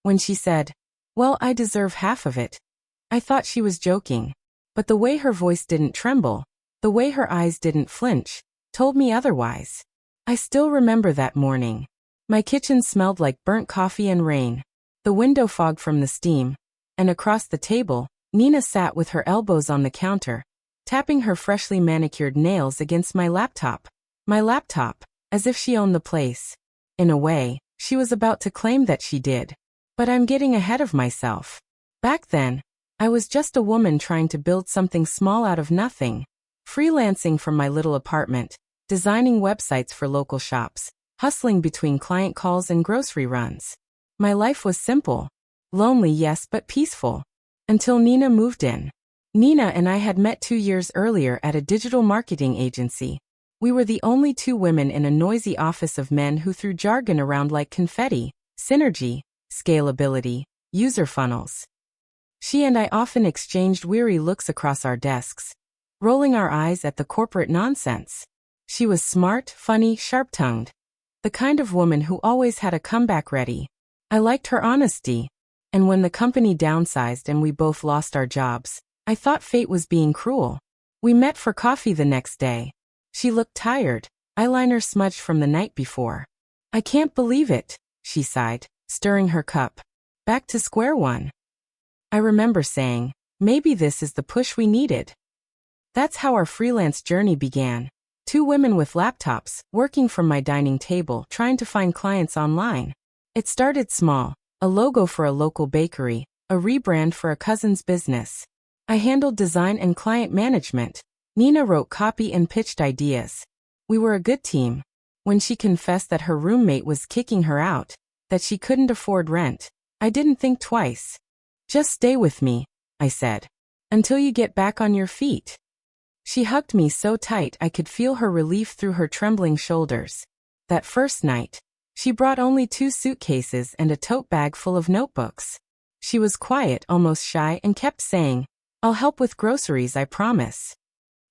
When she said, "Well, I deserve half of it," I thought she was joking. But the way her voice didn't tremble, the way her eyes didn't flinch, told me otherwise. I still remember that morning. My kitchen smelled like burnt coffee and rain, the window fog from the steam, and across the table, Nina sat with her elbows on the counter, tapping her freshly manicured nails against my laptop. My laptop, as if she owned the place. In a way, she was about to claim that she did. But I'm getting ahead of myself. Back then, I was just a woman trying to build something small out of nothing, freelancing from my little apartment, designing websites for local shops, hustling between client calls and grocery runs. My life was simple. Lonely, yes, but peaceful. Until Nina moved in. Nina and I had met 2 years earlier at a digital marketing agency. We were the only two women in a noisy office of men who threw jargon around like confetti: synergy, scalability, user funnels. She and I often exchanged weary looks across our desks, rolling our eyes at the corporate nonsense. She was smart, funny, sharp-tongued. The kind of woman who always had a comeback ready. I liked her honesty. And when the company downsized and we both lost our jobs, I thought fate was being cruel. We met for coffee the next day. She looked tired, eyeliner smudged from the night before. "I can't believe it," she sighed, stirring her cup. "Back to square one." I remember saying, maybe this is the push we needed. That's how our freelance journey began. Two women with laptops, working from my dining table, trying to find clients online. It started small, a logo for a local bakery, a rebrand for a cousin's business. I handled design and client management. Nina wrote copy and pitched ideas. We were a good team. When she confessed that her roommate was kicking her out, that she couldn't afford rent, I didn't think twice. "Just stay with me," I said, "until you get back on your feet." She hugged me so tight I could feel her relief through her trembling shoulders. That first night, she brought only 2 suitcases and a tote bag full of notebooks. She was quiet, almost shy, and kept saying, "I'll help with groceries, I promise."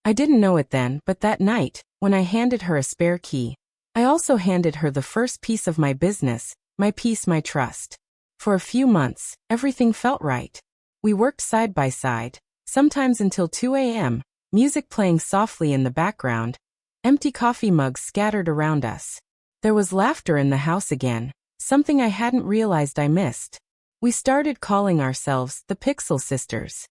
I didn't know it then, but that night, when I handed her a spare key, I also handed her the first piece of my business, my peace, my trust. For a few months, everything felt right. We worked side by side, sometimes until 2 a.m., music playing softly in the background, empty coffee mugs scattered around us. There was laughter in the house again, something I hadn't realized I missed. We started calling ourselves the Pixel Sisters.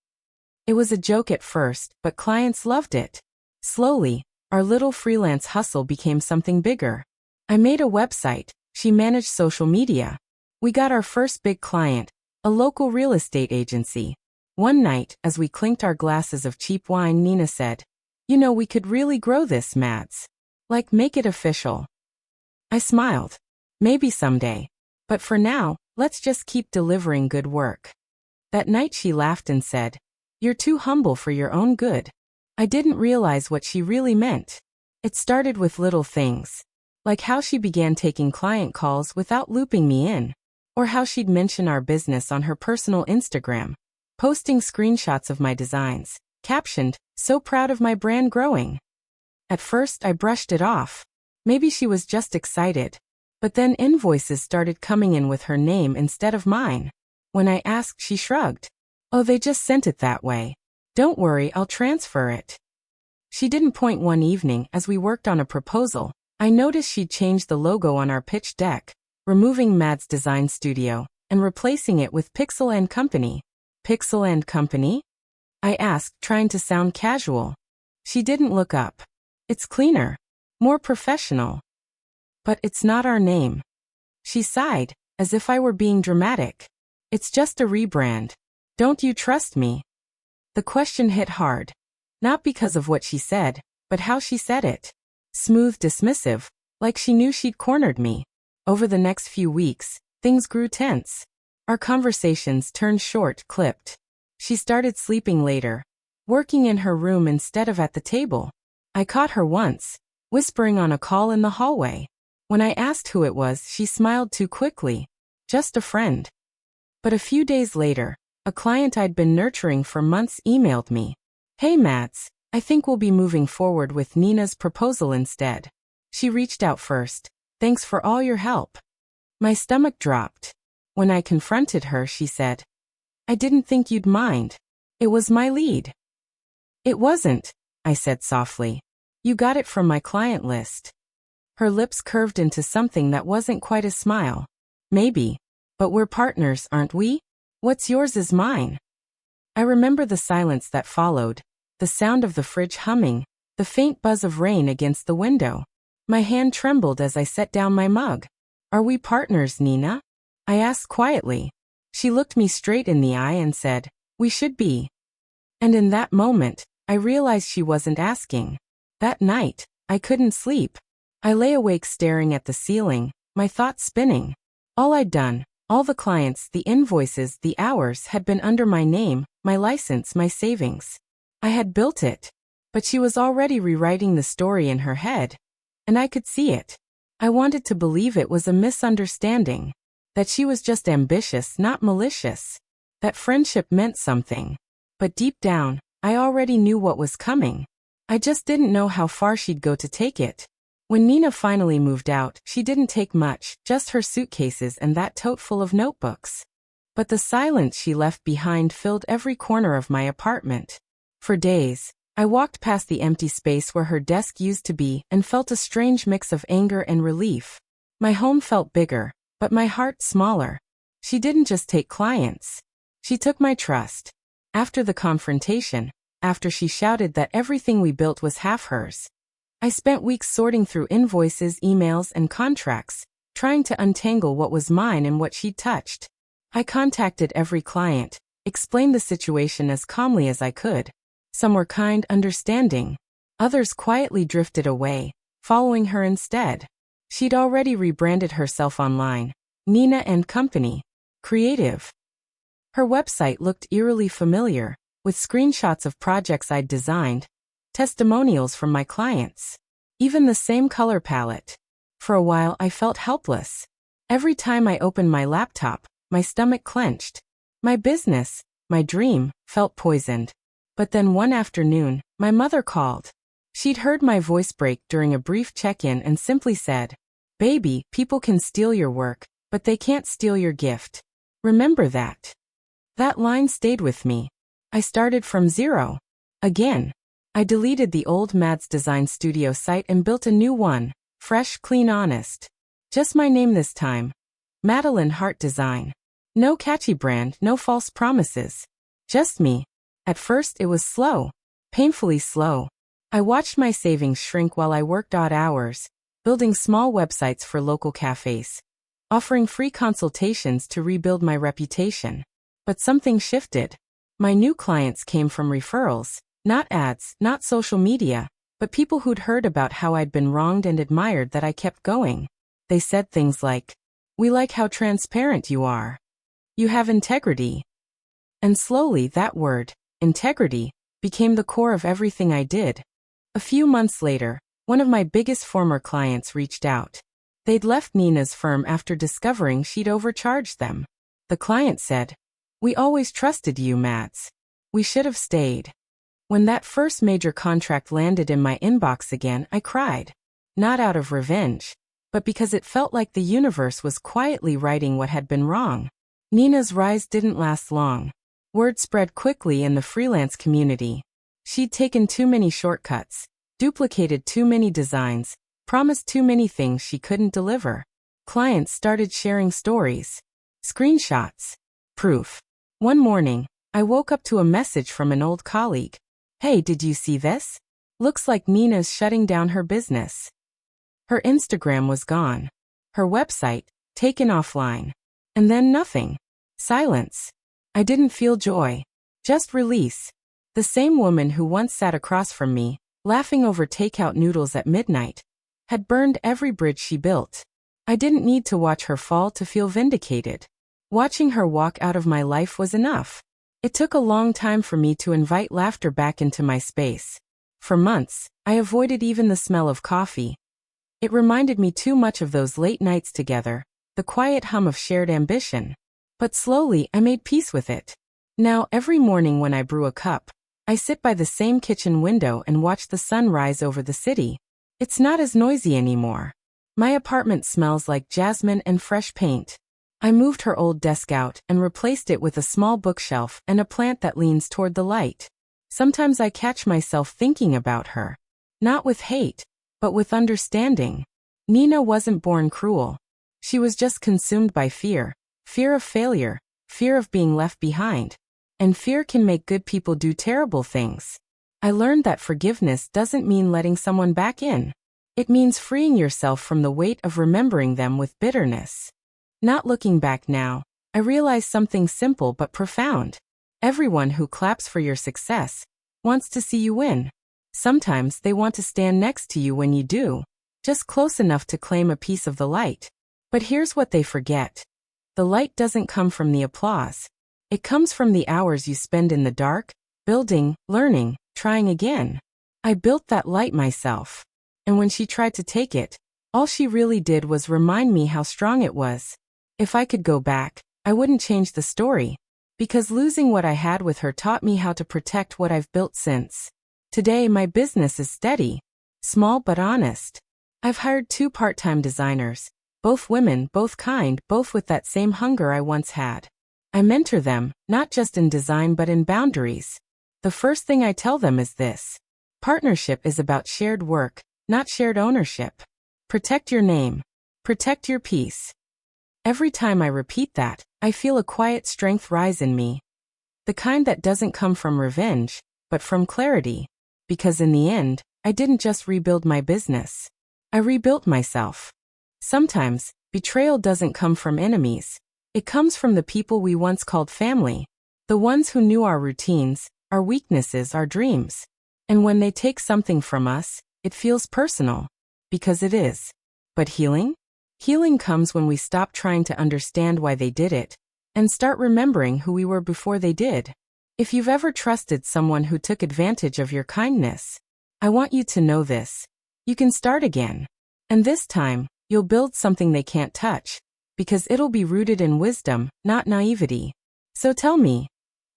It was a joke at first, but clients loved it. Slowly, our little freelance hustle became something bigger. I made a website, she managed social media. We got our first big client, a local real estate agency. One night, as we clinked our glasses of cheap wine, Nina said, "You know, we could really grow this, Mads. Like, make it official." I smiled. "Maybe someday. But for now, let's just keep delivering good work." That night she laughed and said, "You're too humble for your own good." I didn't realize what she really meant. It started with little things. Like how she began taking client calls without looping me in. Or how she'd mention our business on her personal Instagram, posting screenshots of my designs, captioned, "So proud of my brand growing." At first I brushed it off. Maybe she was just excited. But then invoices started coming in with her name instead of mine. When I asked, she shrugged. "Oh, they just sent it that way. Don't worry, I'll transfer it." She didn't point. One evening, as we worked on a proposal, I noticed she'd changed the logo on our pitch deck, removing Mads Design Studio and replacing it with Pixel and Company. "Pixel and Company?" I asked, trying to sound casual. She didn't look up. "It's cleaner. More professional." "But it's not our name." She sighed, as if I were being dramatic. "It's just a rebrand. Don't you trust me?" The question hit hard. Not because of what she said, but how she said it. Smooth, dismissive, like she knew she'd cornered me. Over the next few weeks, things grew tense. Our conversations turned short, clipped. She started sleeping later, working in her room instead of at the table. I caught her once, whispering on a call in the hallway. When I asked who it was, she smiled too quickly. "Just a friend." But a few days later, a client I'd been nurturing for months emailed me. "Hey Mads, I think we'll be moving forward with Nina's proposal instead. She reached out first. Thanks for all your help." My stomach dropped. When I confronted her, she said, "I didn't think you'd mind. It was my lead." "It wasn't," I said softly. "You got it from my client list." Her lips curved into something that wasn't quite a smile. "Maybe. But we're partners, aren't we? What's yours is mine." I remember the silence that followed, the sound of the fridge humming, the faint buzz of rain against the window. My hand trembled as I set down my mug. "Are we partners, Nina?" I asked quietly. She looked me straight in the eye and said, "We should be." And in that moment, I realized she wasn't asking. That night, I couldn't sleep. I lay awake staring at the ceiling, my thoughts spinning. All I'd done, all the clients, the invoices, the hours had been under my name, my license, my savings. I had built it. But she was already rewriting the story in her head. And I could see it. I wanted to believe it was a misunderstanding. That she was just ambitious, not malicious. That friendship meant something. But deep down, I already knew what was coming. I just didn't know how far she'd go to take it. When Nina finally moved out, she didn't take much, just her suitcases and that tote full of notebooks. But the silence she left behind filled every corner of my apartment. For days, I walked past the empty space where her desk used to be and felt a strange mix of anger and relief. My home felt bigger, but my heart smaller. She didn't just take clients. She took my trust. After the confrontation, after she shouted that everything we built was half hers, I spent weeks sorting through invoices, emails, and contracts, trying to untangle what was mine and what she'd touched. I contacted every client, explained the situation as calmly as I could. Some were kind, understanding. Others quietly drifted away, following her instead. She'd already rebranded herself online. Nina and Company. Creative. Her website looked eerily familiar, with screenshots of projects I'd designed, testimonials from my clients. Even the same color palette. For a while I felt helpless. Every time I opened my laptop, my stomach clenched. My business, my dream, felt poisoned. But then one afternoon, my mother called. She'd heard my voice break during a brief check-in and simply said, "Baby, people can steal your work, but they can't steal your gift. Remember that." That line stayed with me. I started from zero. Again. I deleted the old Mads Design Studio site and built a new one, fresh, clean, honest. Just my name this time. Madeline Hart Design. No catchy brand, no false promises. Just me. At first it was slow. Painfully slow. I watched my savings shrink while I worked odd hours, building small websites for local cafes, offering free consultations to rebuild my reputation. But something shifted. My new clients came from referrals. Not ads, not social media, but people who'd heard about how I'd been wronged and admired that I kept going. They said things like, "We like how transparent you are. You have integrity." And slowly that word, integrity, became the core of everything I did. A few months later, one of my biggest former clients reached out. They'd left Nina's firm after discovering she'd overcharged them. The client said, "We always trusted you, Mads. We should have stayed." When that first major contract landed in my inbox again, I cried. Not out of revenge, but because it felt like the universe was quietly righting what had been wrong. Nina's rise didn't last long. Word spread quickly in the freelance community. She'd taken too many shortcuts, duplicated too many designs, promised too many things she couldn't deliver. Clients started sharing stories, screenshots, proof. One morning, I woke up to a message from an old colleague. "Hey, did you see this? Looks like Nina's shutting down her business." Her Instagram was gone. Her website, taken offline. And then nothing. Silence. I didn't feel joy. Just release. The same woman who once sat across from me, laughing over takeout noodles at midnight, had burned every bridge she built. I didn't need to watch her fall to feel vindicated. Watching her walk out of my life was enough. It took a long time for me to invite laughter back into my space. For months, I avoided even the smell of coffee. It reminded me too much of those late nights together, the quiet hum of shared ambition. But slowly, I made peace with it. Now, every morning when I brew a cup, I sit by the same kitchen window and watch the sun rise over the city. It's not as noisy anymore. My apartment smells like jasmine and fresh paint. I moved her old desk out and replaced it with a small bookshelf and a plant that leans toward the light. Sometimes I catch myself thinking about her. Not with hate, but with understanding. Nina wasn't born cruel. She was just consumed by fear. Fear of failure. Fear of being left behind. And fear can make good people do terrible things. I learned that forgiveness doesn't mean letting someone back in. It means freeing yourself from the weight of remembering them with bitterness. Not looking back now, I realize something simple but profound. Everyone who claps for your success wants to see you win. Sometimes they want to stand next to you when you do, just close enough to claim a piece of the light. But here's what they forget. The light doesn't come from the applause. It comes from the hours you spend in the dark, building, learning, trying again. I built that light myself. And when she tried to take it, all she really did was remind me how strong it was. If I could go back, I wouldn't change the story. Because losing what I had with her taught me how to protect what I've built since. Today my business is steady. Small but honest. I've hired 2 part-time designers. Both women, both kind, both with that same hunger I once had. I mentor them, not just in design but in boundaries. The first thing I tell them is this. Partnership is about shared work, not shared ownership. Protect your name. Protect your peace. Every time I repeat that, I feel a quiet strength rise in me. The kind that doesn't come from revenge, but from clarity. Because in the end, I didn't just rebuild my business. I rebuilt myself. Sometimes, betrayal doesn't come from enemies. It comes from the people we once called family. The ones who knew our routines, our weaknesses, our dreams. And when they take something from us, it feels personal. Because it is. But healing? Healing comes when we stop trying to understand why they did it, and start remembering who we were before they did. If you've ever trusted someone who took advantage of your kindness, I want you to know this. You can start again. And this time, you'll build something they can't touch, because it'll be rooted in wisdom, not naivety. So tell me,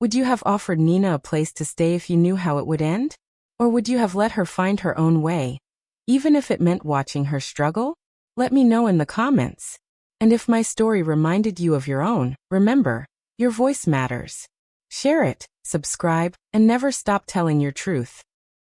would you have offered Nina a place to stay if you knew how it would end? Or would you have let her find her own way, even if it meant watching her struggle? Let me know in the comments. And if my story reminded you of your own, remember, your voice matters. Share it, subscribe, and never stop telling your truth.